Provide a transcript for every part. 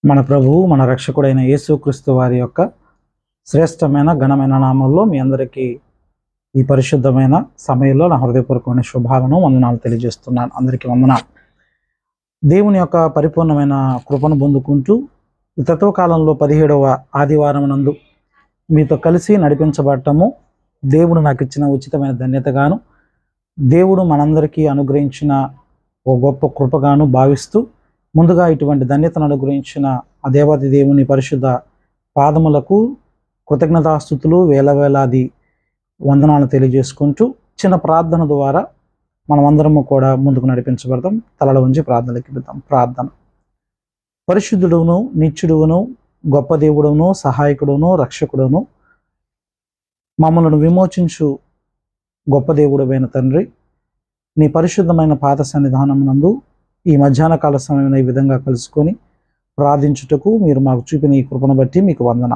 మన ప్రభువు మన రక్షకుడైన యేసుక్రీస్తు వారి యొక్క శ్రేష్టమైన ఘనమైన నామంలో మీ అందరికీ ఈ పరిశుద్ధమైన సమయంలో నా హృదయపూర్వకమైన శుభాలను వందనాలు తెలియజేస్తున్నాను. అందరికీ వందనాలు. దేవుని యొక్క పరిపూర్ణమైన కృపను పొందుకుంటూ తత్వకాలంలో 17వ ఆదివారం నందు మీతో కలిసి నడిపించబడటము దేవుడు నాకు ఇచ్చిన ఉచితమైన ధన్యతగాను, దేవుడు మనందరికీ అనుగ్రహించిన ఓ గొప్ప కృపగాను భావిస్తూ ముందుగా ఇటువంటి ధన్యతను అనుగ్రహించిన ఆ దేవాది దేవుని పరిశుద్ధ పాదములకు కృతజ్ఞతాస్తుతులు వేలవేలాది వందనాలు తెలియజేసుకుంటూ చిన్న ప్రార్థన ద్వారా మనమందరము కూడా ముందుకు నడిపించబడతాం. తలల ఉంచి ప్రార్థనలకి వెళ్తాం. ప్రార్థన. పరిశుద్ధుడును, నిత్యుడును, గొప్ప దేవుడును, సహాయకుడును, రక్షకుడును, మమ్మలను విమోచించు గొప్ప దేవుడైన తండ్రి, నీ పరిశుద్ధమైన పాద సన్నిధానం నందు ఈ మధ్యాహ్న కాల సమయంలో ఈ విధంగా కలుసుకొని ప్రార్థించుటకు మీరు మాకు చూపిన ఈ కృపను బట్టి మీకు వందన.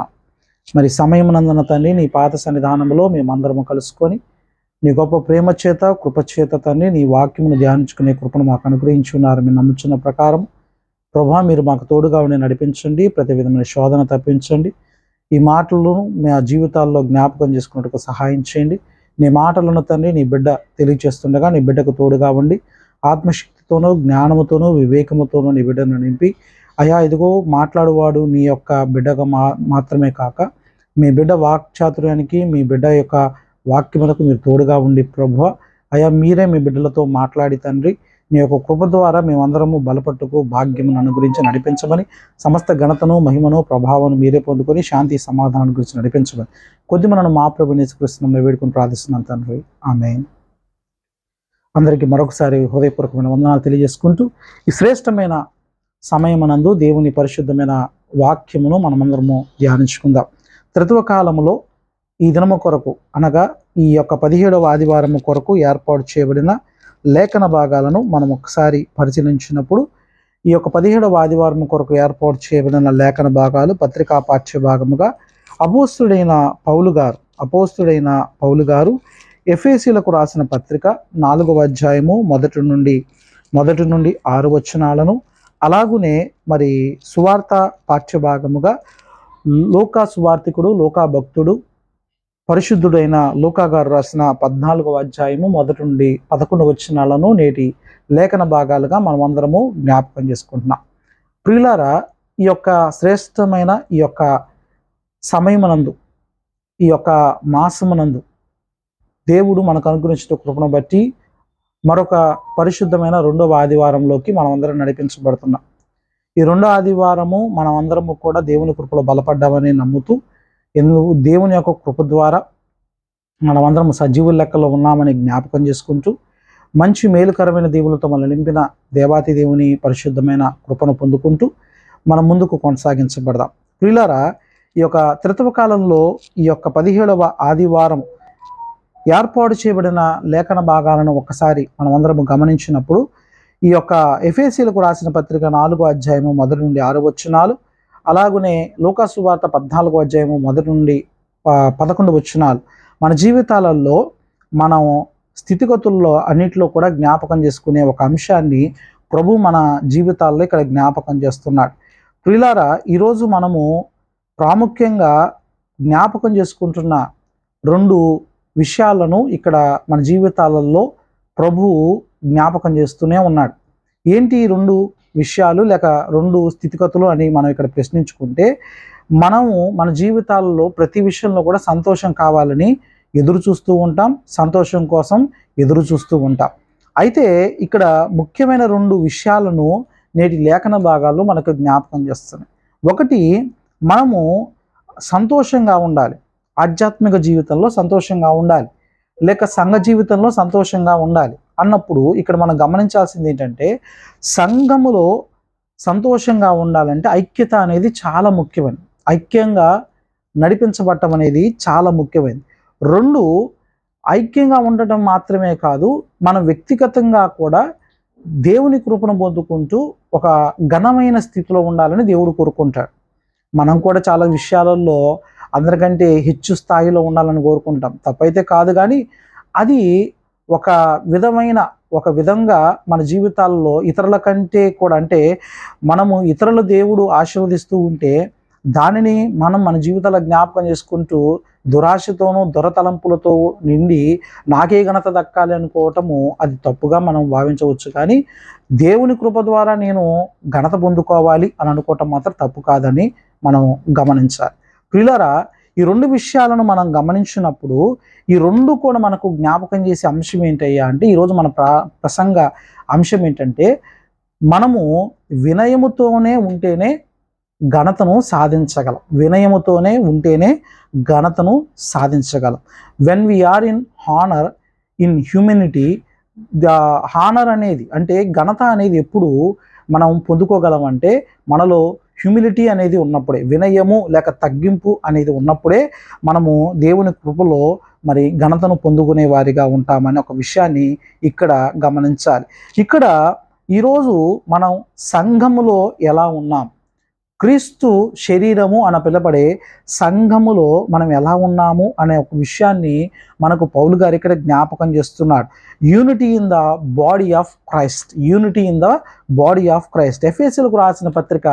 మరి సమయం నందున తండ్రి నీ పాద సన్నిధానంలో మేమందరము కలుసుకొని నీ గొప్ప ప్రేమ చేత కృపచేత తండ్రి నీ వాక్యమును ధ్యానించుకునే కృపను మాకు అనుగ్రహించున్నారు. మీరు నమ్ముచున్న ప్రకారం ప్రభా మీరు మాకు తోడుగా ఉండి నడిపించండి. ప్రతి విధమైన శోధన తప్పించండి. ఈ మాటలను మా జీవితాల్లో జ్ఞాపకం చేసుకున్నట్టుకు సహాయం చేయండి. నీ మాటలను తండ్రి నీ బిడ్డ తెలియచేస్తుండగా నీ బిడ్డకు తోడుగా ఉండి ఆత్మశక్తితోనూ జ్ఞానముతోనూ వివేకముతోనూ నీ బిడ్డను నింపి అయా ఇదిగో మాట్లాడువాడు నీ యొక్క బిడ్డగా మాత్రమే కాక మీ బిడ్డ వాక్చాతుర్యానికి మీ బిడ్డ యొక్క వాక్యములకు మీరు తోడుగా ఉండి ప్రభువ అయా మీరే మీ బిడ్డలతో మాట్లాడి తండ్రి నీ యొక్క కృప ద్వారా మేమందరము బలపట్టుకు భాగ్యమును అనుగురించి నడిపించమని, సమస్త ఘనతను మహిమను ప్రభావం మీరే పొందుకొని శాంతి సమాధానం గురించి నడిపించమని కొద్ది మనను మా ప్రభుని యేసుక్రీస్తునామములో వేడుకొని ప్రార్థిస్తున్నాను తండ్రి. ఆమేన్. అందరికీ మరొకసారి హృదయపూర్వకమైన వందనాలు తెలియజేసుకుంటూ ఈ శ్రేష్టమైన సమయమనందు దేవుని పరిశుద్ధమైన వాక్యమును మనమందరము ధ్యానించుకుందాం. త్రిత్వ కాలములో ఈ దినము కొరకు అనగా ఈ యొక్క 17వ ఆదివారము కొరకు ఏర్పాటు చేయబడిన లేఖన భాగాలను మనం ఒకసారి పరిశీలించినప్పుడు ఈ యొక్క 17వ ఆదివారం కొరకు ఏర్పాటు చేయబడిన లేఖన భాగాలు పత్రికా పాఠ్య భాగముగా అపోస్తుడైన పౌలు గారు ఎఫెసీలకు రాసిన పత్రిక 4వ అధ్యాయము మొదటి నుండి 6 వచనాలను, అలాగునే మరి సువార్త పాఠ్యభాగముగా లూకా సువార్తికుడు, లూకా భక్తుడు, పరిశుద్ధుడైన లూకా గారు రాసిన 14వ అధ్యాయము మొదటి నుండి 11 వచనాలను నేటి లేఖన భాగాలుగా మనం అందరము జ్ఞాపకం చేసుకుంటున్నాం. ప్రియులారా, ఈ యొక్క శ్రేష్టమైన ఈ యొక్క సమయమునందు ఈ యొక్క మాసమునందు దేవుడు మనకు అనుగ్రహించిన కృపను బట్టి మరొక పరిశుద్ధమైన 2వ ఆదివారంలోకి మనం అందరం నడిపించబడుతున్నాం. ఈ 2వ ఆదివారము మనం అందరము కూడా దేవుని కృపలో బలపడ్డామని నమ్ముతూ దేవుని యొక్క కృప ద్వారా మనమందరం సజీవుల లెక్కలో ఉన్నామని జ్ఞాపకం చేసుకుంటూ మంచి మేలుకరమైన దేవులతో మనల్ని నింపిన దేవాతి దేవుని పరిశుద్ధమైన కృపను పొందుకుంటూ మనం ముందుకు కొనసాగించబడదాం. ప్రియులారా, ఈ యొక్క త్రిత్వ కాలంలో ఈ యొక్క 17వ ఆదివారం ఏర్పాటు చేయబడిన లేఖన భాగాలను ఒకసారి మనమందరం గమనించినప్పుడు ఈ యొక్క ఎఫెసీలకు రాసిన పత్రిక 4వ అధ్యాయము మొదటి నుండి 6 వచనాలు, అలాగనే లూకా సువార్త 14వ అధ్యాయము మొదటి నుండి 11 వచనాలు మన జీవితాలలో మనం స్థితిగతుల్లో అన్నిటిలో కూడా జ్ఞాపకం చేసుకునే ఒక అంశాన్ని ప్రభు మన జీవితాల్లో ఇక్కడ జ్ఞాపకం చేస్తున్నాడు. ప్రియులారా, ఈరోజు మనము ప్రాముఖ్యంగా జ్ఞాపకం చేసుకుంటున్న 2 విషయాలను ఇక్కడ మన జీవితాలలో ప్రభువు జ్ఞాపకం చేస్తూనే ఉన్నాడు. ఏంటి ఈ 2 విషయాలు లేక 2 స్థితిగతులు అని మనం ఇక్కడ ప్రశ్నించుకుంటే, మనము మన జీవితాలలో ప్రతి విషయంలో కూడా సంతోషం కావాలని ఎదురు చూస్తూ ఉంటాం, సంతోషం కోసం ఎదురు చూస్తూ ఉంటాం. అయితే ఇక్కడ ముఖ్యమైన 2 విషయాలను నేటి లేఖన భాగాల్లో మనకు జ్ఞాపకం చేస్తున్నాయి. ఒకటి, మనము సంతోషంగా ఉండాలి, ఆధ్యాత్మిక జీవితంలో సంతోషంగా ఉండాలి, లేక సంఘ జీవితంలో సంతోషంగా ఉండాలి అన్నప్పుడు ఇక్కడ మనం గమనించాల్సింది ఏంటంటే, సంఘములో సంతోషంగా ఉండాలంటే ఐక్యత అనేది చాలా ముఖ్యమైనది. ఐక్యంగా నడిపించబడటం అనేది చాలా ముఖ్యమైనది. 2, ఐక్యంగా ఉండటం మాత్రమే కాదు, మనం వ్యక్తిగతంగా కూడా దేవుని కృపను పొందుకుంటూ ఒక ఘనమైన స్థితిలో ఉండాలని దేవుడు కోరుకుంటాడు. మనం కూడా చాలా విషయాలలో అందరికంటే హెచ్చు స్థాయిలో ఉండాలని కోరుకుంటాం, తప్పైతే కాదు. కానీ అది ఒక విధమైన ఒక విధంగా మన జీవితాల్లో ఇతరుల కంటే కూడా, అంటే మనము ఇతరుల దేవుడు ఆశీర్వదిస్తూ ఉంటే దానిని మనం మన జీవితాల్లో జ్ఞాపకం చేసుకుంటూ దురాశతోనూ దొరతలంపులతో నిండి నాకే ఘనత దక్కాలి అనుకోవటము అది తప్పుగా మనం భావించవచ్చు. కానీ దేవుని కృప ద్వారా నేను ఘనత పొందుకోవాలి అని అనుకోవటం మాత్రం తప్పు కాదని మనం గమనించాలి. ప్రియులారా, ఈ రెండు విషయాలను మనం గమనించినప్పుడు ఈ రెండు కూడా మనకు జ్ఞాపకం చేసే అంశం ఏంటయ్యా అంటే, ఈరోజు మన ప్రసంగ అంశం ఏంటంటే, మనము వినయముతోనే ఉంటేనే ఘనతను సాధించగలం. వినయముతోనే ఉంటేనే ఘనతను సాధించగలం. When we are in honour, in humility, the honour అనేది అంటే ఘనత అనేది ఎప్పుడు మనం పొందుకోగలం అంటే మనలో హ్యూమిలిటీ అనేది ఉన్నప్పుడే, వినయము లేక తగ్గింపు అనేది ఉన్నప్పుడే మనము దేవుని కృపలో మరి ఘనతను పొందుకునే వారిగా ఉంటామని ఒక విషయాన్ని ఇక్కడ గమనించాలి. ఇక్కడ ఈరోజు మనం సంఘములో ఎలా ఉన్నాం, క్రీస్తు శరీరము అని పిలబడే సంఘములో మనం ఎలా ఉన్నాము అనే ఒక విషయాన్ని మనకు పౌలు గారు ఇక్కడ జ్ఞాపకం చేస్తున్నాడు. Unity in the body of Christ, unity in the body of Christ. ఎఫెసీయులకు రాసిన పత్రిక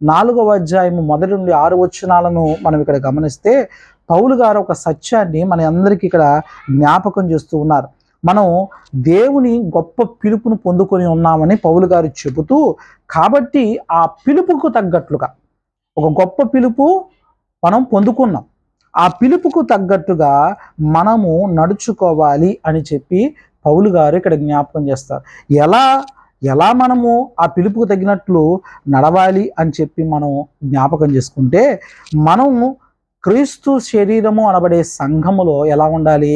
4వ అధ్యాయము 1 నుండి 6 వచనాలను మనం ఇక్కడ గమనిస్తే పౌలు గారు ఒక సత్యాన్ని మన అందరికీ ఇక్కడ జ్ఞాపకం చేస్తూ ఉన్నారు. మనం దేవుని గొప్ప పిలుపును పొందుకొని ఉన్నామని పౌలు గారు చెబుతూ, కాబట్టి ఆ పిలుపుకు తగ్గట్లుగా ఒక గొప్ప పిలుపు మనం పొందుకున్నాం, ఆ పిలుపుకు తగ్గట్టుగా మనము నడుచుకోవాలి అని చెప్పి పౌలు గారు ఇక్కడ జ్ఞాపకం చేస్తారు. ఎలా మనము ఆ పిలుపుకు తగినట్లు నడవాలి అని చెప్పి మనం జ్ఞాపకం చేసుకుంటే, మనము క్రీస్తు శరీరము అనబడే సంఘములో ఎలా ఉండాలి,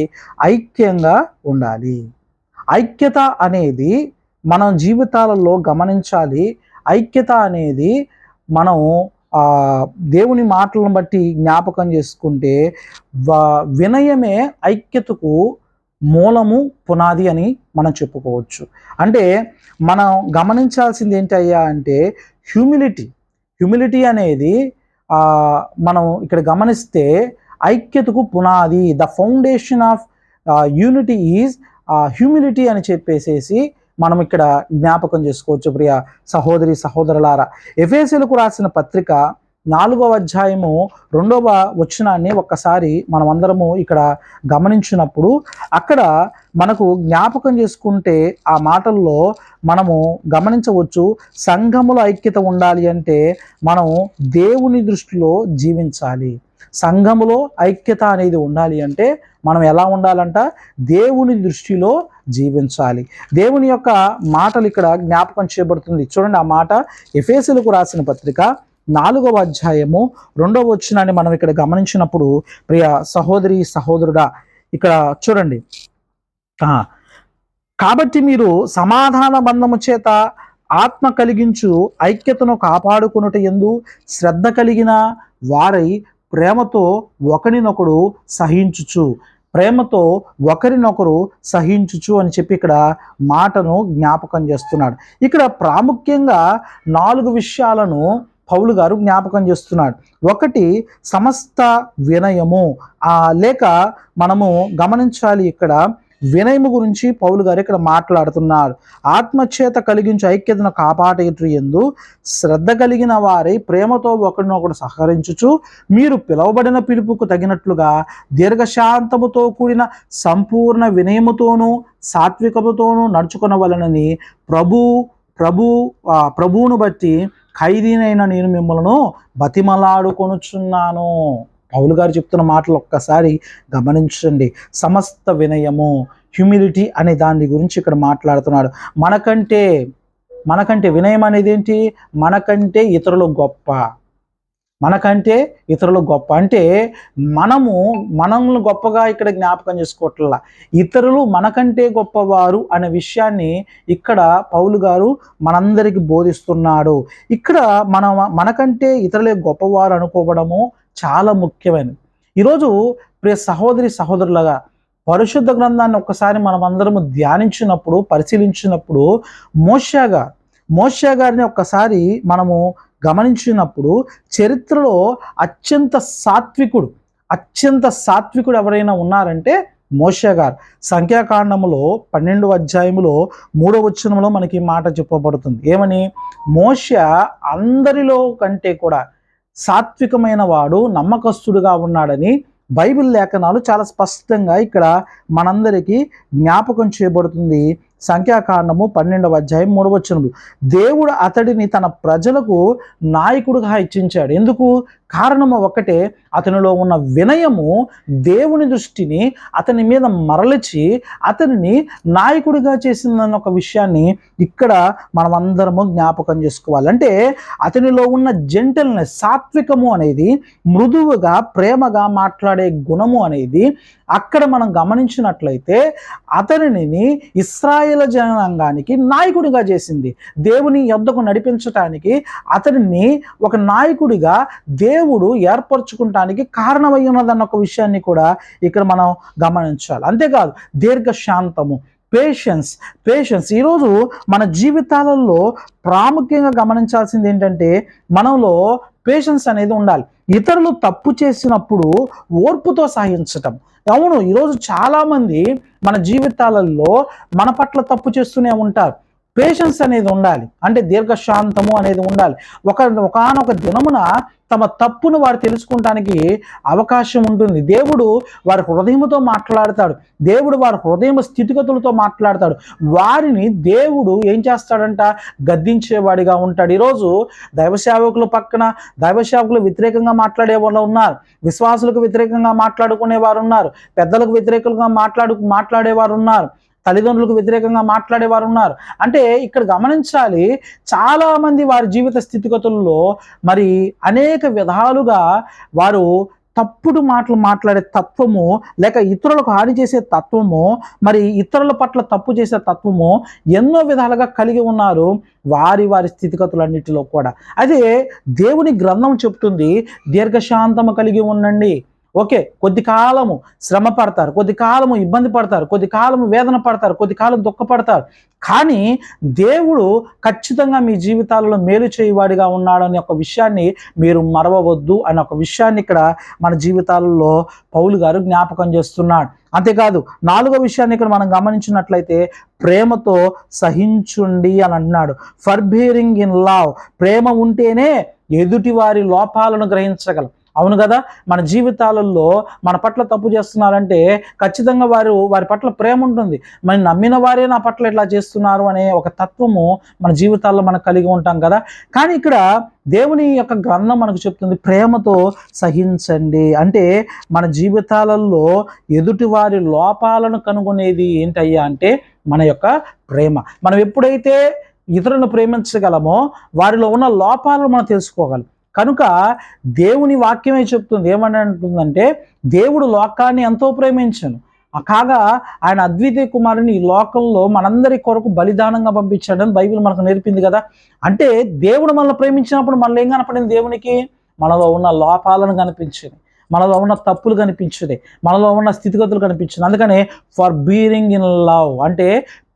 ఐక్యంగా ఉండాలి. ఐక్యత అనేది మనం జీవితాలలో గమనించాలి. ఐక్యత అనేది మనం దేవుని మాటలను బట్టి జ్ఞాపకం చేసుకుంటే వినయమే ఐక్యతకు మూలము, పునాది అని మనం చెప్పుకోవచ్చు. అంటే మనం గమనించాల్సింది ఏంటయ్యా అంటే హ్యూమిలిటీ అనేది మనం ఇక్కడ గమనిస్తే ఐక్యతకు పునాది, the foundation of unity is humility అని చెప్పేసేసి మనం ఇక్కడ జ్ఞాపకం చేసుకోవచ్చు. ప్రియ సహోదరి సహోదరులారా, ఎఫెసీయులకు రాసిన పత్రిక 4వ అధ్యాయము 2వ వచనాన్ని ఒక్కసారి మనం అందరము ఇక్కడ గమనించినప్పుడు అక్కడ మనకు జ్ఞాపకం చేసుకుంటే ఆ మాటల్లో మనము గమనించవచ్చు, సంఘములో ఐక్యత ఉండాలి అంటే మనం దేవుని దృష్టిలో జీవించాలి. సంఘములో ఐక్యత అనేది ఉండాలి అంటే మనం ఎలా ఉండాలంట, దేవుని దృష్టిలో జీవించాలి. దేవుని యొక్క మాటలు ఇక్కడ జ్ఞాపకం చేయబడుతుంది. చూడండి, ఆ మాట ఎఫెసీయులకు రాసిన పత్రిక 4వ అధ్యాయము 2వ వచనాన్ని మనం ఇక్కడ గమనించినప్పుడు, ప్రియ సహోదరి సహోదరుడా, ఇక్కడ చూడండి, కాబట్టి మీరు సమాధాన బంధము చేత ఆత్మ కలిగించు ఐక్యతను కాపాడుకొనుట యందు శ్రద్ధ కలిగిన వారై ప్రేమతో ఒకరినొకరు సహించుచు అని చెప్పి ఇక్కడ మాటను జ్ఞాపకం చేస్తున్నాడు. ఇక్కడ ప్రాముఖ్యంగా 4 విషయాలను పౌలు గారు జ్ఞాపకం చేస్తున్నాడు. ఒకటి, సమస్త వినయము, లేక మనము గమనించాలి, ఇక్కడ వినయము గురించి పౌలు గారు ఇక్కడ మాట్లాడుతున్నారు. ఆత్మచేత కలిగించే ఐక్యతను కాపాడేటు యందు శ్రద్ధ కలిగిన వారై ప్రేమతో ఒకరినొకడు సహకరించుచు మీరు పిలువబడిన పిలుపుకు తగినట్లుగా దీర్ఘశాంతముతో కూడిన సంపూర్ణ వినయముతోనూ సాత్వికముతోనూ నడుచుకొనవలెనని ప్రభువును బట్టి ఖైదీనైన నేను మిమ్మల్ని బతిమలాడుకొనుచున్నాను. పౌలు గారు చెప్తున్న మాటలు ఒక్కసారి గమనించండి. సమస్త వినయము, హ్యూమిలిటీ అనే దాని గురించి ఇక్కడ మాట్లాడుతున్నాడు. మనకంటే వినయం అనేది ఏంటి, మనకంటే ఇతరులు గొప్ప అంటే మనల్ని గొప్పగా ఇక్కడ జ్ఞాపకం చేసుకోవట్లా, ఇతరులు మనకంటే గొప్పవారు అనే విషయాన్ని ఇక్కడ పౌలు గారు మనందరికి బోధిస్తున్నాడు. ఇక్కడ మనకంటే ఇతరులే గొప్పవారు అనుకోవడము చాలా ముఖ్యమైనది. ఈరోజు ప్రియ సహోదరి సహోదరులుగా పరిశుద్ధ గ్రంథాన్ని ఒక్కసారి మనం అందరము ధ్యానించినప్పుడు, పరిశీలించినప్పుడు మోషే గారిని ఒక్కసారి మనము గమనించినప్పుడు చరిత్రలో అత్యంత సాత్వికుడు ఎవరైనా ఉన్నారంటే మోషే గారు. సంఖ్యాకాండములో 12వ అధ్యాయములో 3వ వచనంలో మనకి ఈ మాట చెప్పబడుతుంది. ఏమని? మోషే అందరిలో కంటే కూడా సాత్వికమైన వాడు, నమ్మకస్తుడుగా ఉన్నాడని బైబిల్ లేఖనాలు చాలా స్పష్టంగా ఇక్కడ మనందరికీ జ్ఞాపకం చేయబడుతుంది. సంఖ్యాకాండము 12వ అధ్యాయం 3వ వచనము. దేవుడు అతడిని తన ప్రజలకు నాయకుడిగా హెచ్చించాడు. ఎందుకు? కారణము ఒకటే, అతనిలో ఉన్న వినయము దేవుని దృష్టిని అతని మీద మరల్చి అతనిని నాయకుడిగా చేసిందన్న ఒక విషయాన్ని ఇక్కడ మనం అందరము జ్ఞాపకం చేసుకోవాలి. అంటే అతనిలో ఉన్న జెంటల్నెస్, సాత్వికము అనేది, మృదువుగా ప్రేమగా మాట్లాడే గుణము అనేది అక్కడ మనం గమనించినట్లయితే అతనిని ఇశ్రాయేల్ జనాంగానికి నాయకుడిగా చేసింది. దేవుని యొద్దకు నడిపించటానికి అతనిని ఒక నాయకుడిగా దేవుడు ఏర్పరచుకుంటానికి కారణమై ఉన్నదన్న ఒక విషయాన్ని కూడా ఇక్కడ మనం గమనించాలి. అంతేకాదు దీర్ఘశాంతము, పేషెన్స్. ఈరోజు మన జీవితాలలో ప్రాముఖ్యంగా గమనించాల్సింది ఏంటంటే మనలో పేషెన్స్ అనేది ఉండాలి. ఇతరులు తప్పు చేసినప్పుడు ఓర్పుతో సహించటం. అవును, ఈరోజు చాలామంది మన జీవితాలలో మన పట్ల తప్పు చేస్తూనే ఉంటారు. పేషెన్స్ అనేది ఉండాలి, అంటే దీర్ఘశాంతము అనేది ఉండాలి. ఒకానొక దినమున తమ తప్పును వారు తెలుసుకుంటానికి అవకాశం ఉంటుంది. దేవుడు వారి హృదయముతో మాట్లాడతాడు. దేవుడు వారి హృదయం స్థితిగతులతో మాట్లాడతాడు. వారిని దేవుడు ఏం చేస్తాడంట? గద్దించేవాడిగా ఉంటాడు. ఈరోజు దైవసేవకుల పక్కన దైవసేవకులు వ్యతిరేకంగా మాట్లాడే వాళ్ళు ఉన్నారు, విశ్వాసులకు వ్యతిరేకంగా మాట్లాడుకునే వారు ఉన్నారు, పెద్దలకు వ్యతిరేకంగా మాట్లాడేవారు ఉన్నారు, తల్లిదండ్రులకు వ్యతిరేకంగా మాట్లాడేవారు ఉన్నారు. అంటే ఇక్కడ గమనించాలి, చాలామంది వారి జీవిత స్థితిగతుల్లో మరి అనేక విధాలుగా వారు తప్పుడు మాటలు మాట్లాడే తత్వము, లేక ఇతరులకు హాని చేసే తత్వము, మరి ఇతరుల పట్ల తప్పు చేసే తత్వము ఎన్నో విధాలుగా కలిగి ఉన్నారు వారి స్థితిగతులన్నిటిలో కూడా. అదే దేవుని గ్రంథం చెప్తుంది, దీర్ఘశాంతము కలిగి ఉండండి. ఓకే, కొద్ది కాలము శ్రమ పడతారు, కొద్ది కాలము ఇబ్బంది పడతారు, కొద్ది కాలము వేదన పడతారు, కొద్ది కాలం దుఃఖపడతారు, కానీ దేవుడు ఖచ్చితంగా మీ జీవితాలలో మేలు చేయవాడిగా ఉన్నాడనే ఒక విషయాన్ని మీరు మరవవద్దు అనే ఒక విషయాన్ని ఇక్కడ మన జీవితాలలో పౌలు గారు జ్ఞాపకం చేస్తున్నాడు. అంతేకాదు 4వ విషయాన్ని ఇక్కడ మనం గమనించినట్లయితే ప్రేమతో సహించుండి అని అన్నాడు. ఫర్బేరింగ్ ఇన్ లవ్. ప్రేమ ఉంటేనే ఎదుటి వారి లోపాలను గ్రహించగలం. అవును కదా, మన జీవితాలలో మన పట్ల తప్పు చేస్తున్నారంటే ఖచ్చితంగా వారి పట్ల ప్రేమ ఉంటుంది. మనం నమ్మిన వారే నా పట్ల ఇట్లా చేస్తున్నారు అనే ఒక తత్వము మన జీవితాల్లో మనం కలిగి ఉంటాం కదా. కానీ ఇక్కడ దేవుని యొక్క గ్రంథం మనకు చెప్తుంది ప్రేమతో సహించండి. అంటే మన జీవితాలలో ఎదుటి వారి లోపాలను కనుగొనేది ఏంటయ్యా అంటే మన యొక్క ప్రేమ. మనం ఎప్పుడైతే ఇతరులను ప్రేమించగలమో వారిలో ఉన్న లోపాలను మనం తెలుసుకోగలం. కనుక దేవుని వాక్యమే చెప్తుంది, ఏమని అంటుందంటే దేవుడు లోకాన్ని ఎంతో ప్రేమించను, కాగా ఆయన అద్వితీయ కుమారుని ఈ లోకంలో మనందరి కొరకు బలిదానంగా పంపించాడని బైబిల్ మనకు నేర్పింది కదా. అంటే దేవుడు మనల్ని ప్రేమించినప్పుడు మనలో ఏం కనపడింది? దేవునికి మనలో ఉన్న లోపాలను కనిపించింది, మనలో ఉన్న తప్పులు కనిపించింది, మనలో ఉన్న స్థితిగతులు కనిపించింది. అందుకనే ఫర్ బీరింగ్ ఇన్ లవ్ అంటే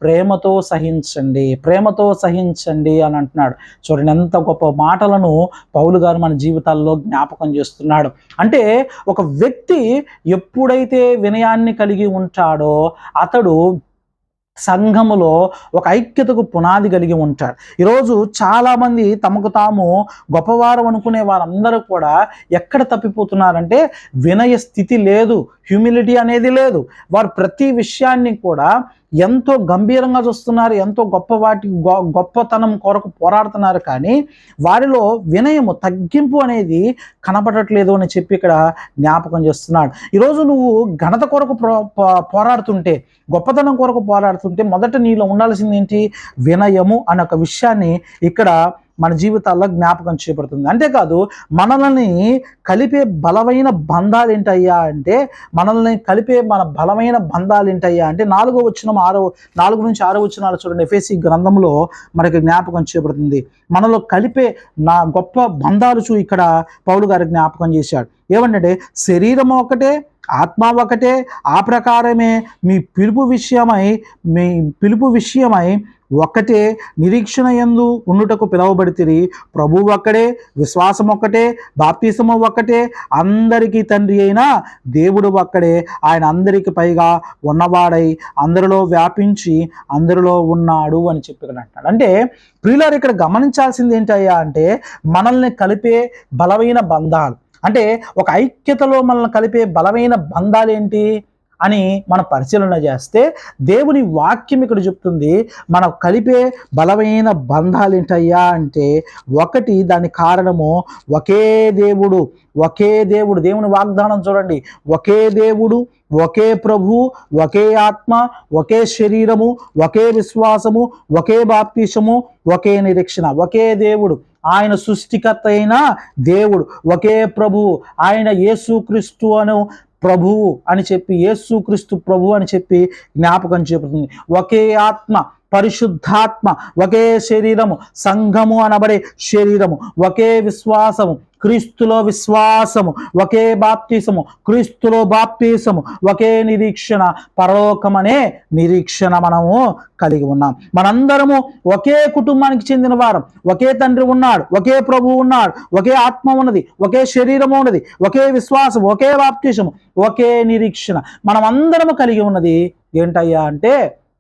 ప్రేమతో సహించండి అని అంటున్నాడు. చూడండి ఎంత గొప్ప మాటలను పౌలు గారు మన జీవితాల్లో జ్ఞాపకం చేస్తున్నాడు. అంటే ఒక వ్యక్తి ఎప్పుడైతే వినయాన్ని కలిగి ఉంటాడో అతడు సంఘములో ఒక ఐక్యతకు పునాది కలిగి ఉంటాడు. ఈరోజు చాలామంది తమకు తాము గొప్పవారు అనుకునే వారందరూ కూడా ఎక్కడ తప్పిపోతున్నారంటే వినయ స్థితి లేదు, హ్యూమిలిటీ అనేది లేదు. వారు ప్రతి విషయాన్ని కూడా ఎంతో గంభీరంగా చూస్తున్నారు, ఎంతో గొప్పతనం కొరకు పోరాడుతున్నారు, కానీ వారిలో వినయము, తగ్గింపు అనేది కనపడట్లేదు అని చెప్పి ఇక్కడ జ్ఞాపకం చేస్తున్నాడు. ఈరోజు నువ్వు ఘనత కొరకు పోరాడుతుంటే, గొప్పతనం కొరకు పోరాడుతుంటే మొదట నీలో ఉండాల్సింది ఏంటి? వినయము అనే ఒక విషయాన్ని ఇక్కడ మన జీవితాల్లో జ్ఞాపకం చేయబడుతుంది. అంతేకాదు మనల్ని కలిపే బలమైన బంధాలు ఏంటయ్యా అంటే మన బలమైన బంధాలు ఏంటయ్యా అంటే 4వ వచనం 4 నుంచి 6 వచనాలు చూడండి. ఎఫెసీ గ్రంథంలో మనకి జ్ఞాపకం చేయబడుతుంది. మనలో కలిపే నా గొప్ప బంధాలు ఇక్కడ పౌలు గారు జ్ఞాపకం చేశాడు. ఏమంటే శరీరం ఒకటే, ఆత్మ ఒకటే, ఆ ప్రకారమే మీ పిలుపు విషయమై ఒక్కటే నిరీక్షణ యందు ఉండుటకు పిలువబడితిరి. ప్రభువు ఒక్కడే, విశ్వాసం ఒక్కటే, బాప్తిసము ఒక్కటే, అందరికీ తండ్రి అయిన దేవుడు ఒక్కడే. ఆయన అందరికి పైగా ఉన్నవాడై అందరిలో వ్యాపించి అందరిలో ఉన్నాడు అని చెప్పి అంటాడు. అంటే ప్రియులారు, ఇక్కడ గమనించాల్సింది ఏంటయ్యా అంటే మనల్ని కలిపే బలమైన బంధాలు, అంటే ఒక ఐక్యతలో మనల్ని కలిపే బలమైన బంధాలు ఏంటి అని మనం పరిశీలన చేస్తే దేవుని వాక్యం ఇక్కడ చెప్తుంది. మనం కలిపే బలమైన బంధాలు ఏంటయ్యా అంటే ఒకటి, దాని కారణము ఒకే దేవుడు. ఒకే దేవుడు, దేవుని వాగ్దానం చూడండి. ఒకే దేవుడు, ఒకే ప్రభు, ఒకే ఆత్మ, ఒకే శరీరము, ఒకే విశ్వాసము, ఒకే బాప్తిసము, ఒకే నిరీక్షణ. ఒకే దేవుడు, ఆయన సృష్టికర్త అయిన దేవుడు. ఒకే ప్రభువు, ఆయన యేసుక్రీస్తు అను ప్రభువు అని చెప్పి, యేసుక్రీస్తు ప్రభు అని చెప్పి జ్ఞాపకం చెబుతుంది. ఒకే ఆత్మ, పరిశుద్ధాత్మ, ఒకే శరీరము, సంఘము అనబడే శరీరము, ఒకే విశ్వాసము, క్రీస్తులో విశ్వాసము, ఒకే బాప్తిసము, క్రీస్తులో బాప్తిసము, ఒకే నిరీక్షణ, పరలోకమనే నిరీక్షణ మనము కలిగి ఉన్నాం. మనందరము ఒకే కుటుంబానికి చెందిన వారం. ఒకే తండ్రి ఉన్నాడు, ఒకే ప్రభువు ఉన్నాడు, ఒకే ఆత్మ ఉన్నది, ఒకే శరీరము ఉన్నది, ఒకే విశ్వాసం, ఒకే బాప్తిసము, ఒకే నిరీక్షణ. మనం అందరము కలిగి ఉన్నది ఏంటయ్యా అంటే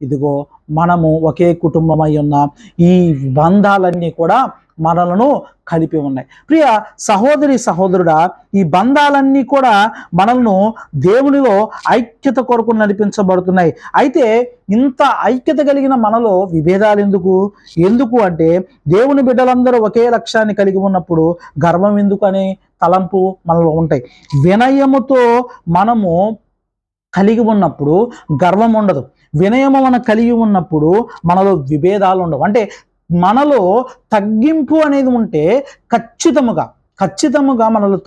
ఇదిగో మనము ఒకే కుటుంబమై ఉన్నాం. ఈ బంధాలన్నీ కూడా మనలను కలిపి ఉన్నాయి. ప్రియ సహోదరి సహోదరుడా, ఈ బంధాలన్నీ కూడా మనల్ని దేవునిలో ఐక్యత కొరకు నడిపించబడుతున్నాయి. అయితే ఇంత ఐక్యత కలిగిన మనలో విభేదాలు ఎందుకు అంటే దేవుని బిడ్డలందరూ ఒకే లక్ష్యాన్ని కలిగి ఉన్నప్పుడు గర్వం ఎందుకు అనే తలంపు మనలో ఉంటాయి. వినయముతో మనము కలిగి ఉన్నప్పుడు గర్వం ఉండదు. వినయము మనం కలిగి ఉన్నప్పుడు మనలో విభేదాలు ఉండవు. అంటే మనలో తగ్గింపు అనేది ఉంటే ఖచ్చితముగా మనలో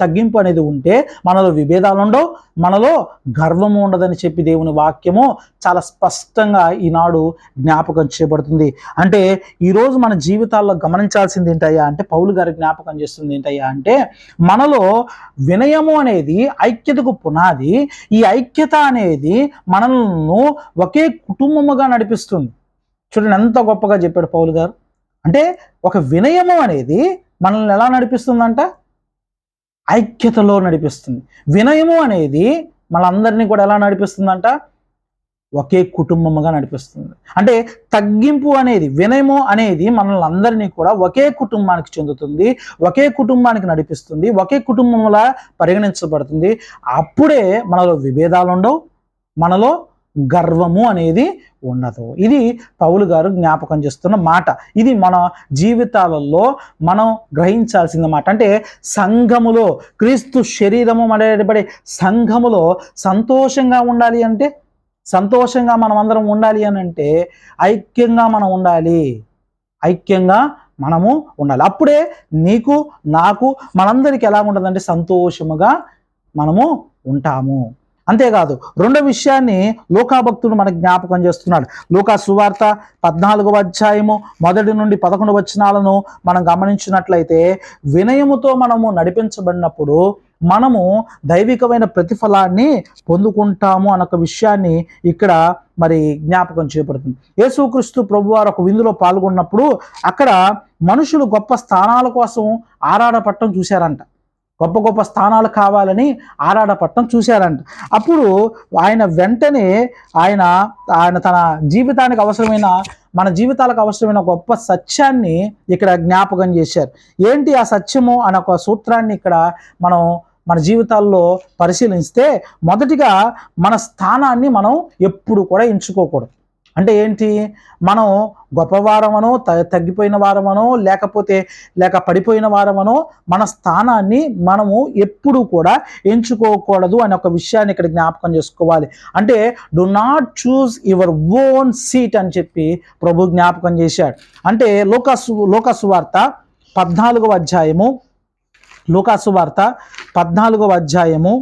తగ్గింపు అనేది ఉంటే మనలో విభేదాలు ఉండవు, మనలో గర్వము ఉండదని చెప్పి దేవుని వాక్యము చాలా స్పష్టంగా ఈనాడు జ్ఞాపకం చేయబడుతుంది. అంటే ఈరోజు మన జీవితాల్లో గమనించాల్సింది ఏంటయ్యా అంటే పౌలు గారు జ్ఞాపకం చేస్తుంది ఏంటయ్యా అంటే మనలో వినయము అనేది ఐక్యతకు పునాది. ఈ ఐక్యత అనేది మనల్ని ఒకే కుటుంబముగా నడిపిస్తుంది. చూడండి ఎంత గొప్పగా చెప్పాడు పౌలు గారు. అంటే ఒక వినయము అనేది మనల్ని ఎలా నడిపిస్తుందంట? ఐక్యతలో నడిపిస్తుంది. వినయము అనేది మనందరినీ కూడా ఎలా నడిపిస్తుందంట? ఒకే కుటుంబముగా నడిపిస్తుంది. అంటే తగ్గింపు అనేది, వినయము అనేది మనల్ని అందరినీ కూడా ఒకే కుటుంబానికి చెందుతుంది, ఒకే కుటుంబానికి నడిపిస్తుంది, ఒకే కుటుంబంలా పరిగణించబడుతుంది. అప్పుడే మనలో విభేదాలు ఉండవు, మనలో గర్వము అనేది ఉండదు. ఇది పౌలు గారు జ్ఞాపకం చేస్తున్న మాట. ఇది మన జీవితాలలో మనం గ్రహించాల్సిన మాట. అంటే సంఘములో, క్రీస్తు శరీరము అనబడే సంఘములో సంతోషంగా ఉండాలి అంటే, సంతోషంగా మనం అందరం ఉండాలి అని అంటే ఐక్యంగా మనం ఉండాలి. ఐక్యంగా మనము ఉండాలి. అప్పుడే నీకు నాకు మనందరికీ ఎలా ఉంటుందంటే సంతోషముగా మనము ఉంటాము. అంతేకాదు రెండో విషయాన్ని లూకా భక్తుడు మనకు జ్ఞాపకం చేస్తున్నాడు. లూకా సువార్త 14వ అధ్యాయము 1 నుండి 11 వచనాలను మనం గమనించినట్లయితే వినయముతో మనము నడిపించబడినప్పుడు మనము దైవికమైన ప్రతిఫలాన్ని పొందుకుంటాము అన్న విషయాన్ని ఇక్కడ మరి జ్ఞాపకం చేయబడుతుంది. యేసుక్రీస్తు ప్రభువారు ఒక విందులో పాల్గొన్నప్పుడు అక్కడ మనుషులు గొప్ప స్థానాల కోసం ఆరాటపడటం చూశారంట. గొప్ప గొప్ప స్థానాలు కావాలని ఆరాటపడటం చూశారంట. అప్పుడు ఆయన వెంటనే ఆయన తన జీవితానికి అవసరమైన, మన జీవితాలకు అవసరమైన గొప్ప సత్యాన్ని ఇక్కడ జ్ఞాపకం చేశారు. ఏంటి ఆ సత్యము అనే ఒక సూత్రాన్ని ఇక్కడ మనం మన జీవితాల్లో పరిశీలిస్తే మొదటిగా మన స్థానాన్ని మనం ఎప్పుడు కూడా ఎంచుకోకూడదు. అంటే ఏంటి? మనం గొప్పవారమనో తగ్గిపోయిన వారమనో లేక పడిపోయిన వారమనో మన స్థానాన్ని మనము ఎప్పుడు కూడా ఎంచుకోకూడదు అనే ఒక విషయాన్ని ఇక్కడ జ్ఞాపకం చేసుకోవాలి. అంటే do not choose your own seat అని చెప్పి ప్రభు జ్ఞాపకం చేశాడు. అంటే లూకా సువార్త 14వ అధ్యాయము, లూకా సువార్త 14వ అధ్యాయము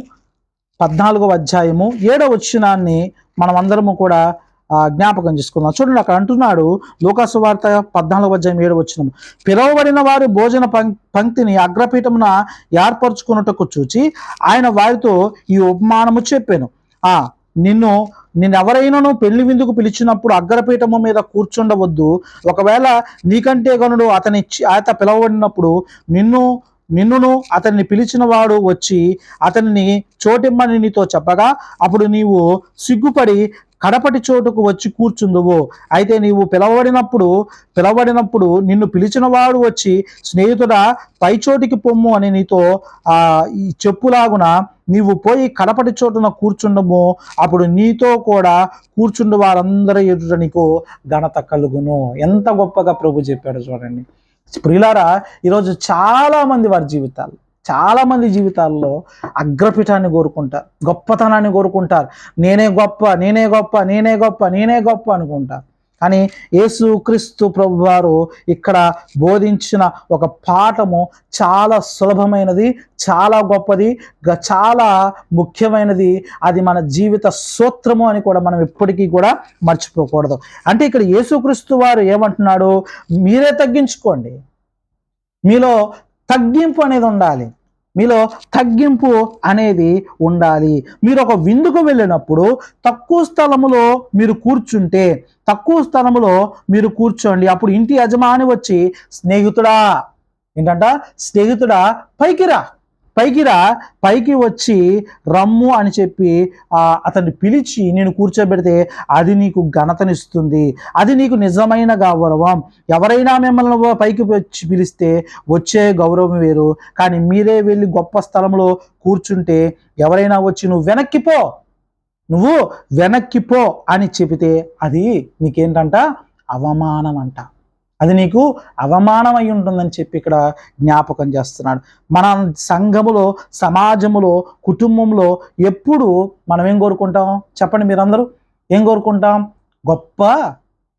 7వ వచనాన్ని మనం అందరము కూడా జ్ఞాపకం చేసుకుందాం. చూడండి, అక్కడ అంటున్నాడు లూకా సువార్త 14వ అధ్యాయం 7వ వచనం, పిలువబడిన వారు భోజన పంక్తిని అగ్రపీఠమున ఏర్పరచుకున్నట్టుకు చూచి ఆయన వారితో ఈ ఉపమానము చెప్పాను. నిన్ను నిన్నెవరైనాను పెళ్లి విందుకు పిలిచినప్పుడు అగ్రపీఠము మీద కూర్చుండవద్దు. ఒకవేళ నీకంటే గనుడు అతను పిలవబడినప్పుడు నిన్నును అతన్ని పిలిచిన వాడు వచ్చి అతన్ని చోటిమ్మని నీతో చెప్పగా అప్పుడు నీవు సిగ్గుపడి కడపటి చోటుకు వచ్చి కూర్చుందువు. అయితే నీవు పిలవబడినప్పుడు నిన్ను పిలిచిన వాడు వచ్చి స్నేహితుడా పై చోటికి పొమ్ము అని నీతో ఈ చెప్పులాగున నీవు పోయి కడపటి చోటున కూర్చుండము. అప్పుడు నీతో కూడా కూర్చుండు వారందరూ ఎదుట నీకు ఘనత కలుగును. ఎంత గొప్పగా ప్రభు చెప్పాడు చూడండి ప్రియులారా. ఈరోజు చాలా మంది జీవితాల్లో అగ్రపీఠాన్ని కోరుకుంటారు, గొప్పతనాన్ని కోరుకుంటారు. నేనే గొప్ప అనుకుంటారు. కానీ యేసుక్రీస్తు ప్రభు వారు ఇక్కడ బోధించిన ఒక పాఠము చాలా సులభమైనది, చాలా గొప్పది, చాలా ముఖ్యమైనది. అది మన జీవిత సూత్రము అని కూడా మనం ఎప్పటికీ కూడా మర్చిపోకూడదు. అంటే ఇక్కడ యేసుక్రీస్తు వారు ఏమంటున్నాడు, మీరే తగ్గించుకోండి, మీలో తగ్గింపు అనేది ఉండాలి. మీరు ఒక విందుకు వెళ్ళినప్పుడు తక్కువ స్థలములో మీరు కూర్చోండి. అప్పుడు ఇంటి యజమాని వచ్చి స్నేహితుడా పైకి వచ్చి రమ్ము అని చెప్పి అతన్ని పిలిచి నేను కూర్చోబెడితే అది నీకు ఘనతనిస్తుంది, అది నీకు నిజమైన గౌరవం. ఎవరైనా మిమ్మల్ని పైకి వచ్చి పిలిస్తే వచ్చే గౌరవం వేరు. కానీ మీరే వెళ్ళి గొప్ప స్థలంలో కూర్చుంటే ఎవరైనా వచ్చి నువ్వు వెనక్కిపో అని చెబితే అది నీకేంటంట, అవమానం అంట. అది నీకు అవమానం అయి ఉంటుందని చెప్పి ఇక్కడ జ్ఞాపకం చేస్తున్నాడు. మన సంఘములో, సమాజములో, కుటుంబంలో ఎప్పుడు మనం ఏం కోరుకుంటాం చెప్పండి? మీరందరూ ఏం కోరుకుంటాం? గొప్ప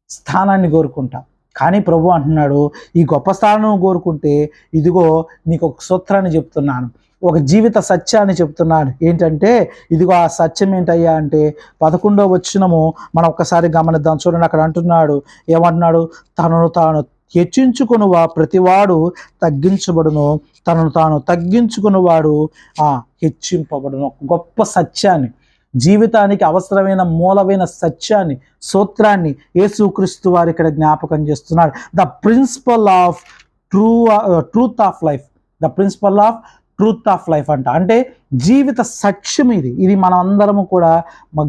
స్థానాన్ని కోరుకుంటాం. కానీ ప్రభు అంటున్నాడు, ఈ గొప్ప స్థానం కోరుకుంటే ఇదిగో నీకు ఒక సూత్రాన్ని చెప్తున్నాను, ఒక జీవిత సత్యాన్ని చెప్తున్నాడు. ఏంటంటే ఇదిగో ఆ సత్యం ఏంటయ్యా అంటే 11వ వచనము మనం ఒక్కసారి గమనిద్దాం. చూడండి, అక్కడ అంటున్నాడు, ఏమంటున్నాడు? తనను తాను హెచ్చించుకునివా ప్రతివాడు తగ్గించబడును, తనను తాను తగ్గించుకునివాడు హెచ్చింపబడును. గొప్ప సత్యాన్ని, జీవితానికి అవసరమైన మూలమైన సత్యాన్ని, సూత్రాన్ని యేసుక్రీస్తు వారు ఇక్కడ జ్ఞాపకం చేస్తున్నాడు. The principle of truth of life అంటే జీవిత సత్యం. ఇది మనం అందరము కూడా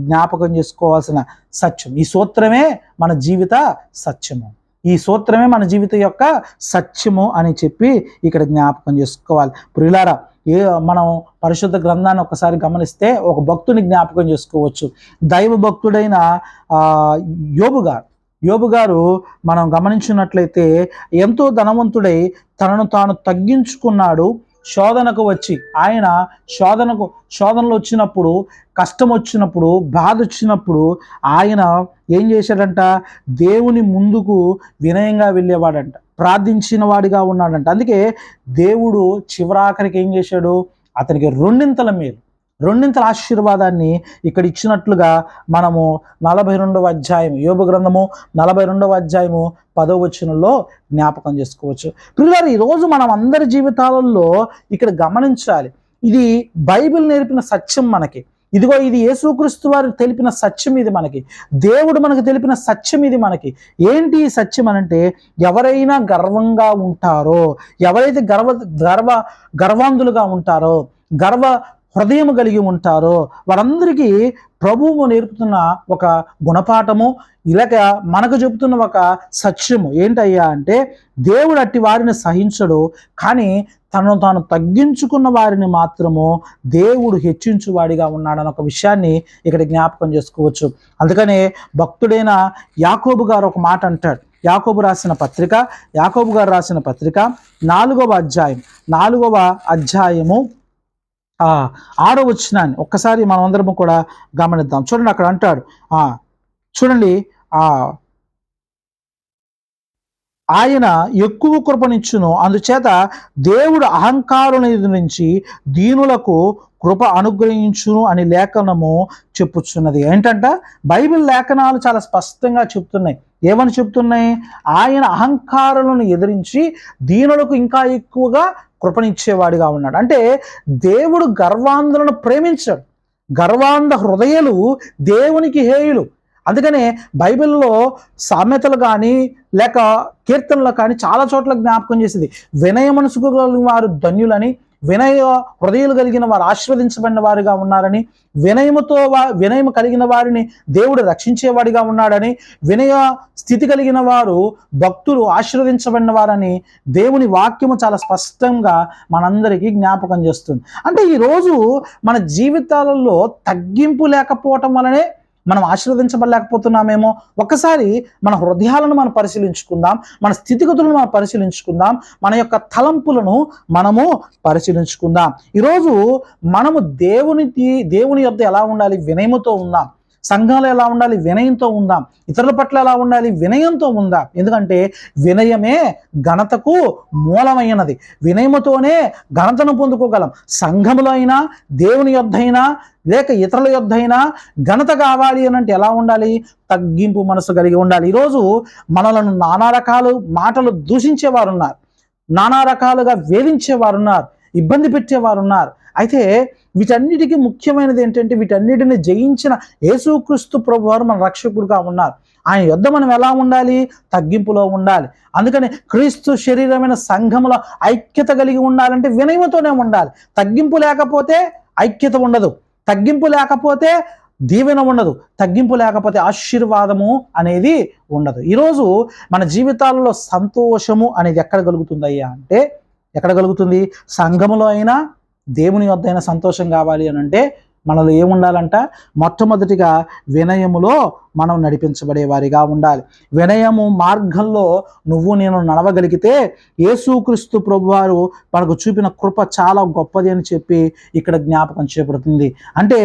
జ్ఞాపకం చేసుకోవాల్సిన సత్యం. ఈ సూత్రమే మన జీవిత సత్యము, ఈ సూత్రమే మన జీవితం యొక్క సత్యము అని చెప్పి ఇక్కడ జ్ఞాపకం చేసుకోవాలి. ప్రియులారా, మనం పరిశుద్ధ గ్రంథాన్ని ఒకసారి గమనిస్తే ఒక భక్తుని జ్ఞాపకం చేసుకోవచ్చు. దైవ భక్తుడైన యోబు గారు మనం గమనించినట్లయితే ఎంతో ధనవంతుడై తనను తాను తగ్గించుకున్నాడు. శోధనకు వచ్చి ఆయన శోధనలు వచ్చినప్పుడు, కష్టం వచ్చినప్పుడు, బాధ వచ్చినప్పుడు ఆయన ఏం చేశాడంట? దేవుని ముందుకు వినయంగా వెళ్ళేవాడంట, ప్రార్థించిన వాడిగా ఉన్నాడంట. అందుకే దేవుడు చివరాఖరికి ఏం చేశాడు? అతనికి రెండింతల ఆశీర్వాదాన్ని ఇక్కడ ఇచ్చినట్లుగా మనము 42వ అధ్యాయం, యోబు గ్రంథము 42వ అధ్యాయము 10వ వచనంలో జ్ఞాపకం చేసుకోవచ్చు. ప్రియులారా, ఈరోజు మనం అందరి జీవితాలలో ఇక్కడ గమనించాలి, ఇది బైబిల్ నేర్పిన సత్యం మనకి. ఇదిగో ఇది యేసుక్రీస్తు వారు తెలిపిన సత్యం, ఇది మనకి దేవుడు మనకు తెలిపిన సత్యం. ఇది మనకి ఏంటి సత్యం అనంటే, ఎవరైనా గర్వంగా ఉంటారో, ఎవరైతే గర్వాంధులుగా ఉంటారో, హృదయం కలిగి ఉంటారో వారందరికీ ప్రభువు నేర్పుతున్న ఒక గుణపాఠము, ఇలాగ మనకు చెబుతున్న ఒక సత్యము ఏంటయ్యా అంటే, దేవుడు అట్టి వారిని సహించడు, కానీ తనను తాను తగ్గించుకున్న వారిని మాత్రము దేవుడు హెచ్చించువాడిగా ఉన్నాడని ఒక విషయాన్ని ఇక్కడ జ్ఞాపకం చేసుకోవచ్చు. అందుకనే భక్తుడైన యాకోబు గారు ఒక మాట అంటాడు. యాకోబు గారు రాసిన పత్రిక 4వ అధ్యాయము 6వ వచనాన్ని ఒక్కసారి మనం అందరము కూడా గమనిద్దాం. చూడండి, అక్కడ అంటాడు, చూడండి, ఆయన ఎక్కువ కృపనిచ్చును, అందుచేత దేవుడు అహంకారుల నుంచి దీనులకు కృప అనుగ్రహించును అని లేఖనము చెప్పుచున్నది. ఏంటంట? బైబిల్ లేఖనాలు చాలా స్పష్టంగా చెప్తున్నాయి. ఏమని చెప్తున్నాయి? ఆయన అహంకారులను ఎదిరించి దీనులకు ఇంకా ఎక్కువగా కృపనిచ్చేవాడిగా ఉన్నాడు. అంటే దేవుడు గర్వాంధులను ప్రేమించాడు, గర్వాంధ హృదయాలు దేవునికి హేయులు. అందుకనే బైబిల్లో సామెతలు కానీ లేక కీర్తనలు కానీ చాలా చోట్ల జ్ఞాపకం చేసింది, వినయ మనసు కలిగిన వారు ధన్యులని, వినయ హృదయాలు కలిగిన వారు ఆశీర్వదించబడిన వారుగా ఉన్నారని, వినయము కలిగిన వారిని దేవుడు రక్షించేవాడిగా ఉన్నాడని, వినయ స్థితి కలిగిన వారు భక్తులు ఆశీర్వదించబడిన వారని దేవుని వాక్యము చాలా స్పష్టంగా మనందరికీ జ్ఞాపకం చేస్తుంది. అంటే ఈరోజు మన జీవితాలలో తగ్గింపు లేకపోవటం వలనే మనం ఆశీర్వదించబడలేకపోతున్నామేమో. ఒక్కసారి మన హృదయాలను మనం పరిశీలించుకుందాం, మన స్థితిగతులను మనం పరిశీలించుకుందాం, మన యొక్క తలంపులను మనము పరిశీలించుకుందాం. ఈరోజు మనము దేవుని యొద్ద ఎలా ఉండాలి? వినయముతో ఉందాం. సంఘంలో ఎలా ఉండాలి? వినయంతో ఉందాం. ఇతరుల పట్ల ఎలా ఉండాలి? వినయంతో ఉందాం. ఎందుకంటే వినయమే ఘనతకు మూలమైనది. వినయముతోనే ఘనతను పొందుకోగలం. సంఘములో అయినా, దేవుని యొద్ద అయినా, లేక ఇతరుల యొద్ద అయినా ఘనత కావాలి అని అంటే ఎలా ఉండాలి? తగ్గింపు మనసు కలిగి ఉండాలి. ఈరోజు మనలను నానా రకాలు మాటలు దూషించేవారు ఉన్నారు, నానా రకాలుగా వేధించేవారు ఉన్నారు, ఇబ్బంది పెట్టేవారు ఉన్నారు. అయితే వీటన్నిటికీ ముఖ్యమైనది ఏంటంటే, వీటన్నిటిని జయించిన యేసుక్రీస్తు ప్రభువారు మన రక్షకుడుగా ఉన్నారు. ఆయన యొద్ద మనం ఎలా ఉండాలి? తగ్గింపులో ఉండాలి. అందుకని క్రీస్తు శరీరమైన సంఘములో ఐక్యత కలిగి ఉండాలంటే వినయముతోనే ఉండాలి. తగ్గింపు లేకపోతే ఐక్యత ఉండదు, తగ్గింపు లేకపోతే దీవెన ఉండదు, తగ్గింపు లేకపోతే ఆశీర్వాదము అనేది ఉండదు. ఈరోజు మన జీవితాలలో సంతోషము అనేది ఎక్కడ కలుగుతుందయ్యా అంటే, ఎక్కడ కలుగుతుంది? సంఘములో అయినా, దేవుని వద్ద అయినా సంతోషం కావాలి అని అంటే మనలో ఏముండాలంట? మొట్టమొదటిగా వినయములో మనం నడిపించబడే వారిగా ఉండాలి. వినయము మార్గంలో నువ్వు నేను నడవగలిగితే యేసుక్రీస్తు ప్రభువారు మనకు చూపిన కృప చాలా గొప్పది అని చెప్పి ఇక్కడ జ్ఞాపకం చేయబడుతుంది. అంటే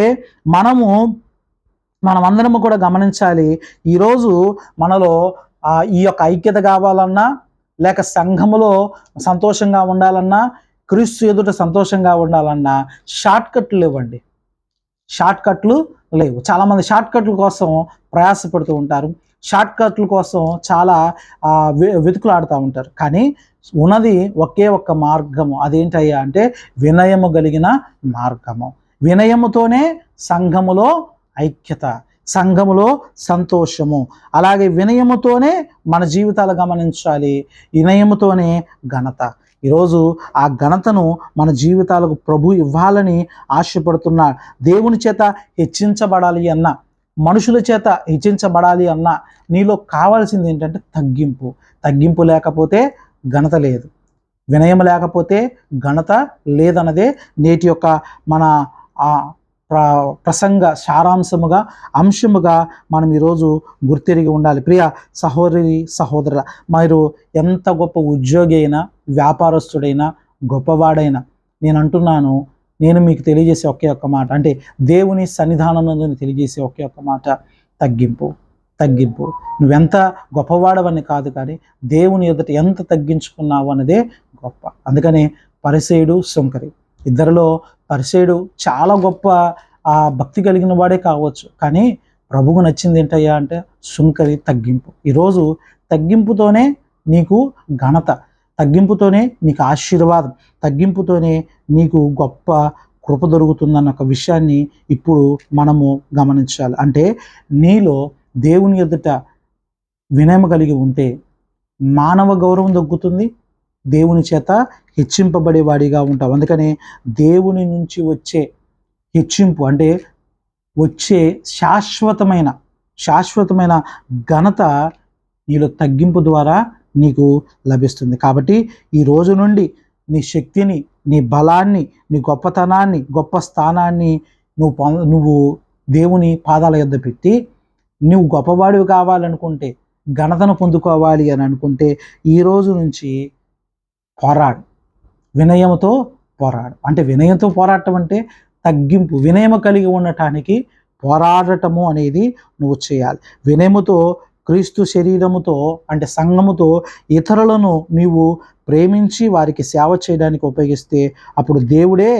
మనమందరము కూడా గమనించాలి, ఈరోజు మనలో ఈ యొక్క ఐక్యత కావాలన్నా, లేక సంఘములో సంతోషంగా ఉండాలన్నా, క్రీస్తు ఎదుట సంతోషంగా ఉండాలన్నా షార్ట్ కట్లు ఇవ్వండి. షార్ట్ కట్లు లేవు. చాలామంది షార్ట్ కట్ల కోసం ప్రయాసపడుతూ ఉంటారు, షార్ట్ కట్ల కోసం చాలా వెతుకులాడుతూ ఉంటారు. కానీ ఉన్నది ఒకే ఒక్క మార్గము. అదేంటయ్యా అంటే వినయము కలిగిన మార్గము. వినయముతోనే సంఘములో ఐక్యత, సంఘములో సంతోషము. అలాగే వినయముతోనే మన జీవితాలు గమనించాలి, వినయముతోనే ఘనత. ఈరోజు ఆ ఘనతను మన జీవితాలకు ప్రభు ఇవ్వాలని ఆశపడుతున్నాడు. దేవుని చేత హెచ్చించబడాలి అన్నా, మనుషుల చేత హెచ్చించబడాలి అన్నా నీలో కావాల్సింది ఏంటంటే తగ్గింపు. తగ్గింపు లేకపోతే ఘనత లేదు, వినయం లేకపోతే ఘనత లేదన్నదే నేటి యొక్క మన ప్రసంగ సారాంశముగా, అంశముగా మనం ఈరోజు గుర్తిరిగి ఉండాలి. ప్రియ సహోదరి సహోదరుల, మీరు ఎంత గొప్ప ఉద్యోగి అయినా, వ్యాపారస్తుడైనా, గొప్పవాడైనా, నేను అంటున్నాను, నేను మీకు తెలియజేసే ఒకే ఒక్క మాట, అంటే దేవుని సన్నిధానంలో తెలియజేసే ఒకే ఒక్క మాట, తగ్గింపు. తగ్గింపు. నువ్వెంత గొప్పవాడవని కాదు, కానీ దేవుని ఎదుట ఎంత తగ్గించుకున్నావు అన్నదే గొప్ప. అందుకని పరిసేయుడు, సుంకరి ఇద్దరిలో పరిసేయుడు చాలా గొప్ప భక్తి కలిగిన వాడే కావచ్చు, కానీ ప్రభువుకు నచ్చింది ఏంటయ్యా అంటే సుంకరి తగ్గింపు. ఈరోజు తగ్గింపుతోనే నీకు ఘనత, తగ్గింపుతోనే నీకు ఆశీర్వాదం, తగ్గింపుతోనే నీకు గొప్ప కృప దొరుకుతుందన్న ఒక విషయాన్ని ఇప్పుడు మనము గమనించాలి. అంటే నీలో దేవుని ఎదుట వినయం కలిగి ఉంటే మానవ గౌరవం దొక్కుతుంది, దేవుని చేత హెచ్చింపబడేవాడిగా ఉంటావు. అందుకనే దేవుని నుంచి వచ్చే హెచ్చింపు అంటే వచ్చే శాశ్వతమైన ఘనత నీలో తగ్గింపు ద్వారా నీకు లభిస్తుంది. కాబట్టి ఈ రోజు నుండి నీ శక్తిని, నీ బలాన్ని, నీ గొప్పతనాన్ని, గొప్ప స్థానాన్ని నువ్వు దేవుని పాదాల యొద్ద పెట్టి, నువ్వు గొప్పవాడివి కావాలనుకుంటే, ఘనతను పొందుకోవాలి అని అనుకుంటే ఈ రోజు నుంచి పోరాడు, వినయముతో పోరాడు. అంటే వినయంతో పోరాటం అంటే తగ్గింపు, వినయము కలిగి ఉండటానికి పోరాడటము అనేది నువ్వు చేయాలి. వినయముతో క్రీస్తు శరీరముతో అంటే సంఘముతో ఇతరులను నీవు ప్రేమించి వారికి సేవ చేయడానికి ఉపయోగిస్తే అప్పుడు దేవుడే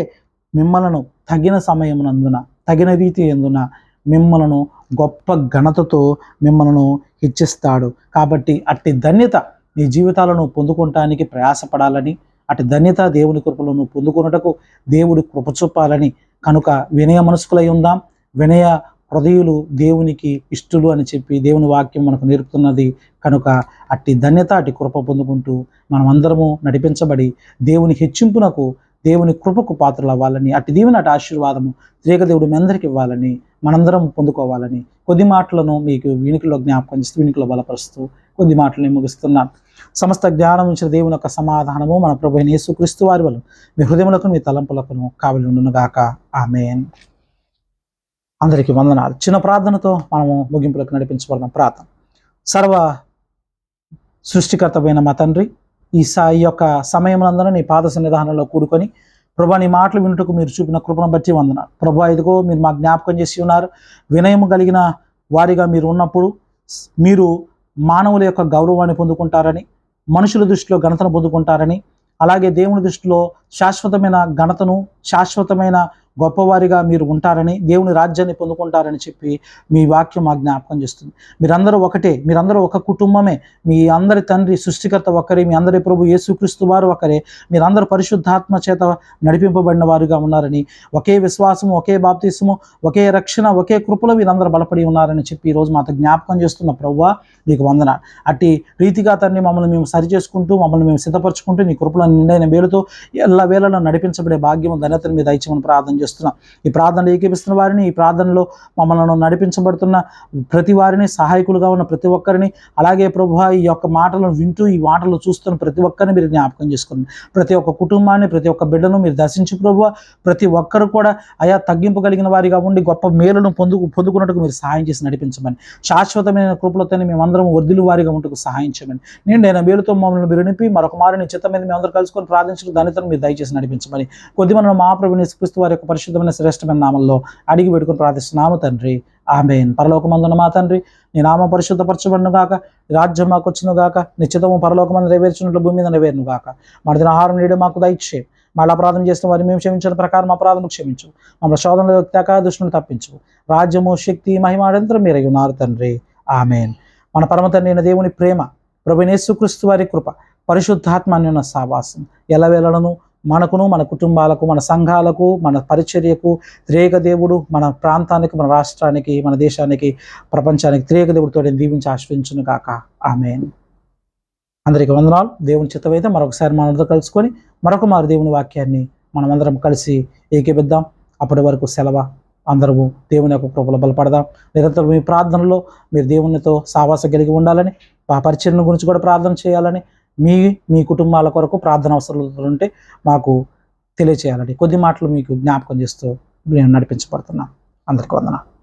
మిమ్మలను తగిన సమయమునందున, తగిన రీతి ఎందున మిమ్మలను గొప్ప ఘనతతో మిమ్మలను హెచ్చిస్తాడు. కాబట్టి అట్టి ధన్యత నీ జీవితాలను పొందుకోవటానికి ప్రయాసపడాలని, అటు ధన్యత దేవుని కృపలను పొందుకున్నటకు దేవుడి కృప చూపాలని కనుక వినయ మనస్కులై ఉందాం. వినయ హృదయులు దేవునికి ఇష్టలు అని చెప్పి దేవుని వాక్యం మనకు నేర్పుతున్నది. కనుక అట్టి ధన్యత, అట్టి కృప పొందుకుంటూ మనం అందరము నడిపించబడి దేవుని హెచ్చింపునకు, దేవుని కృపకు పాత్రలు అవ్వాలని, అట్టి దీవెన, అటు ఆశీర్వాదము త్రేక దేవుడు మీ అందరికి ఇవ్వాలని, మనందరం పొందుకోవాలని కొద్ది మాటలను మీకు వీనికిలో జ్ఞాపకం చేస్తూ, వీనికిలో బలపరుస్తూ కొద్ది మాటలని ముగిస్తున్నాను. సమస్త జ్ఞానం ఇచ్చిన దేవుని యొక్క సమాధానము మన ప్రభు అయిన యేసుక్రీస్తు వారి వల్ల మీ హృదయములకు, మీ తలంపులకును కావలి ఉండునుగాక. ఆమేన్. అందరికీ వందనాలు. చిన్న ప్రార్థనతో మనము ముగింపులకు నడిపించబడదాం. ప్రార్థన. సర్వ సృష్టికర్తమైన మా తండ్రి, ఈ యొక్క సమయమునందరూ నీ పాద సన్నిధానంలో కూడుకొని ప్రభా నీ మాటలు వినుటకు మీరు చూపిన కృపను బట్టి వందనాలు. ప్రభా ఇదిగో మీరు మా జ్ఞాపకం చేసి ఉన్నారు. వినయము కలిగిన వారిగా మీరు ఉన్నప్పుడు మీరు మానవుల యొక్క గౌరవాన్ని పొందుకుంటారని, మనుషుల దృష్టిలో ఘనతను పొందుకుంటారని, అలాగే దేవుని దృష్టిలో శాశ్వతమైన ఘనతను, శాశ్వతమైన గొప్పవారిగా మీరు ఉంటారని, దేవుని రాజ్యాన్ని పొందుకుంటారని చెప్పి మీ వాక్యం మా జ్ఞాపకం చేస్తుంది. మీరందరూ ఒకటే, మీరందరూ ఒక కుటుంబమే, మీ అందరి తండ్రి సృష్టికర్త ఒకరే, మీ అందరి ప్రభు యేసుక్రీస్తు వారు ఒకరే, మీరందరూ పరిశుద్ధాత్మ చేత నడిపింపబడిన వారుగా ఉన్నారని, ఒకే విశ్వాసము, ఒకే బాప్తిసము, ఒకే రక్షణ, ఒకే కృపలో మీరందరూ బలపడి ఉన్నారని చెప్పి ఈరోజు మాతో జ్ఞాపకం చేస్తున్న ప్రభువా మీకు వందనాలు. అట్టి రీతిగా తండ్రి మమ్మల్ని మేము సరి చేసుకుంటూ, మమ్మల్ని మేము సిద్ధపరచుకుంటూ నీ కృపలో నిండైన వేలుతో ఎల్ల వేళలో నడిపించబడే భాగ్యము, ధన్యతను మీద దయచేయమని ప్రార్థన చేస్తున్నాం. ఈ ప్రార్థనలు ఏకీపిస్తున్న వారిని, ఈ ప్రార్థనలో మమ్మల్ని నడిపించబడుతున్న ప్రతి వారిని, సహాయకులుగా ఉన్న ప్రతి ఒక్కరిని, అలాగే ప్రభువా ఈ యొక్క మాటలను వింటూ ఈ మాటలు చూస్తున్న ప్రతి ఒక్కరిని మీరు జ్ఞాపకం చేసుకోండి. ప్రతి ఒక్క కుటుంబాన్ని, ప్రతి ఒక్క బిడ్డను మీరు దర్శించి ప్రభువా ప్రతి ఒక్కరు కూడా అయా తగ్గింపు కలిగిన వారిగా ఉండి గొప్ప మేలును పొందుకున్నట్టుకు మీరు సహాయం చేసి నడిపించమని, శాశ్వతమైన కృపలతో మేమందరం వర్ధిల్లు వారిగా ఉంటూ సహాయం చేయమని, నిండైన మేలుతో మమ్మల్ని మీరు నింపి మరొక మారి నీ చిత్తం మీద మేమందరూ కలుసుకొని ప్రార్థించడం ధన్యతను మీరు దయచేసి నడిపించమని కొద్దిమంది మహాప్రభుని యేసుక్రీస్తు వారి యొక్క పరిశుద్ధమైన శ్రేష్టమైన నామంలో అడిగి పెట్టుకుని ప్రార్థిస్తున్నాము తండ్రి. ఆమేన్. పరలోకమందున్న మా తండ్రి, నీ నామ పరిశుద్ధపరచబడును గాక, రాజ్యం మాకు వచ్చును గాక, నిశ్చితము పరలోకమందు నెరవేర్చినట్లు భూమి మీద నెరవేరును గాక. మన దిన ఆహారం నేడు మాకు దయచేయి. మళ్ళీ అపరాధం చేసిన వారిని మేము క్షమించిన ప్రకారం అపరాధం క్షమించు. మమ్మల్ని శోధనలో త్యాగ దుష్టులను తప్పించు. రాజ్యము, శక్తి, మహిమ అనంతరం మీరై ఉన్నారు తండ్రి. ఆమేన్. మన పరమ తండ్రి అయిన దేవుని ప్రేమ, ప్రభువైన యేసుక్రీస్తు వారి కృప, పరిశుద్ధాత్మ అన్యోన్య సహవాసం ఎల్లవేళలను మనకును, మన కుటుంబాలకు, మన సంఘాలకు, మన పరిచర్యకు త్రేక దేవుడు మన ప్రాంతానికి, మన రాష్ట్రానికి, మన దేశానికి, ప్రపంచానికి త్రేక దేవుడితో దీవించి ఆశ్రయించును కాక. ఆమేన్. అందరికీ వందనాలు. దేవుని చిత్తమైతే మరొకసారి మనతో కలుసుకొని మరొక మారు దేవుని వాక్యాన్ని మనమందరం కలిసి ఏకీపిద్దాం. అప్పటి వరకు సెలవు. అందరము దేవుని యొక్క కృపలో బలపడదాం. నిరంతరం మీ ప్రార్థనలో మీరు దేవునితో సావాసం కలిగి ఉండాలని, ఆ పరిచర్య గురించి కూడా ప్రార్థన చేయాలని, మీ కుటుంబాల కొరకు ప్రార్థన అవసరాలు ఉంటే మాకు తెలియచేయాలని కొద్ది మాటలు మీకు జ్ఞాపకం చేస్తూ నేను నడిపించబడుతున్నాను. అందరికీ వందనాలు.